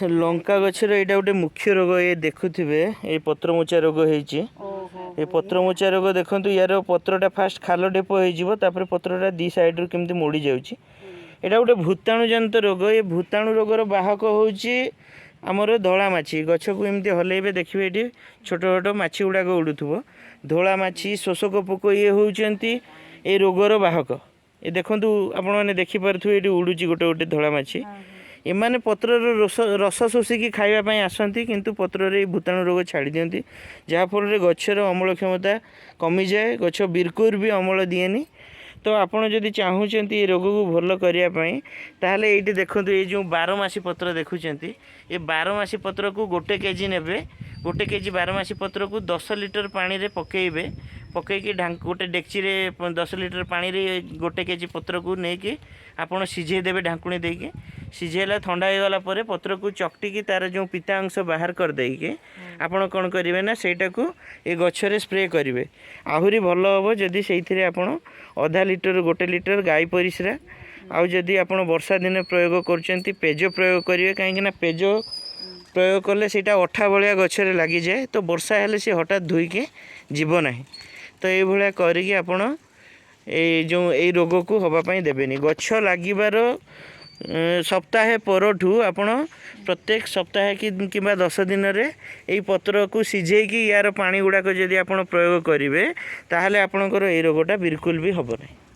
लंका गचर यहाँ गोटे मुख्य रोग ये देखुवे ये पत्रमोचा रोग हो पत्रमोचा रोग देखो यार पत्रटा फास्ट खाल ढेप होपर पत्रटा दी साइड रू केमती मोड़ी जाऊँगी यहाँ गोटे भूताणु जनित रोग ये भूताणु रोगर बाहक हूँ आमर धला माछी गछ को एमती हल्ले देखिए ये छोट छोट माछी गुड़ाक उड़ुव धला माछी शोषक पोक ये होती ये रोगर बाहक ये देखूँ आपण मैंने देखिपे ये उड़ूची गोटे गोटे धला माछी एमाने पत्र रस शोषिकी खावाई आसती किंतु पत्र भूताणु रोग छाड़ी दिखती जहाँफल गचर अमल क्षमता कमी जाए गच बिल्कुल भी अमल दिएनी तो आपड़ जदि चाहूँगी रोग को भल करने ताहले ये देखो ये जो 12 पत्र देखुं ये 12 पत्र को 1 केजी ने 1 केजी 12 पत्र को 10 लिटर पानी रे पकेबे पकईकि गोटे डेक्ची 10 लिटर पानी रे 1 केजी पत्र को लेकिन आपड़ सीझे देवे ढांकुणी देके सीझेला ठंडा हो गला पत्र को चकटिकी तार जो पिता अंश बाहर कर देके आपड़ कौन करेंगे ना सेटा को ये गचरे स्प्रे करेंगे आहरी भल हम जदि से आपड़ आधा लिटर 1 लिटर गाई परिस्रा आउ जदि आपड़ वर्षा दिन प्रयोग कर पेज प्रयोग करेंगे कहीं पेज प्रयोग कले सीटा अठा भाया गचरे लगी जाए तो वर्षा हेले सी हठात धोईके जीव ना तो ये करिकी आपड़ जो ये रोग को हवापाई देवेनि गछ लागिबार सप्ताहे परठू आपण प्रत्येक सप्ताह कि 10 दिन रे यही पत्र को सीझेकी यार पानी गुड़ाक जदि आप प्रयोग करेंगे ताहले आपणकर ये रोगटा बिल्कुल भी हब नहीं।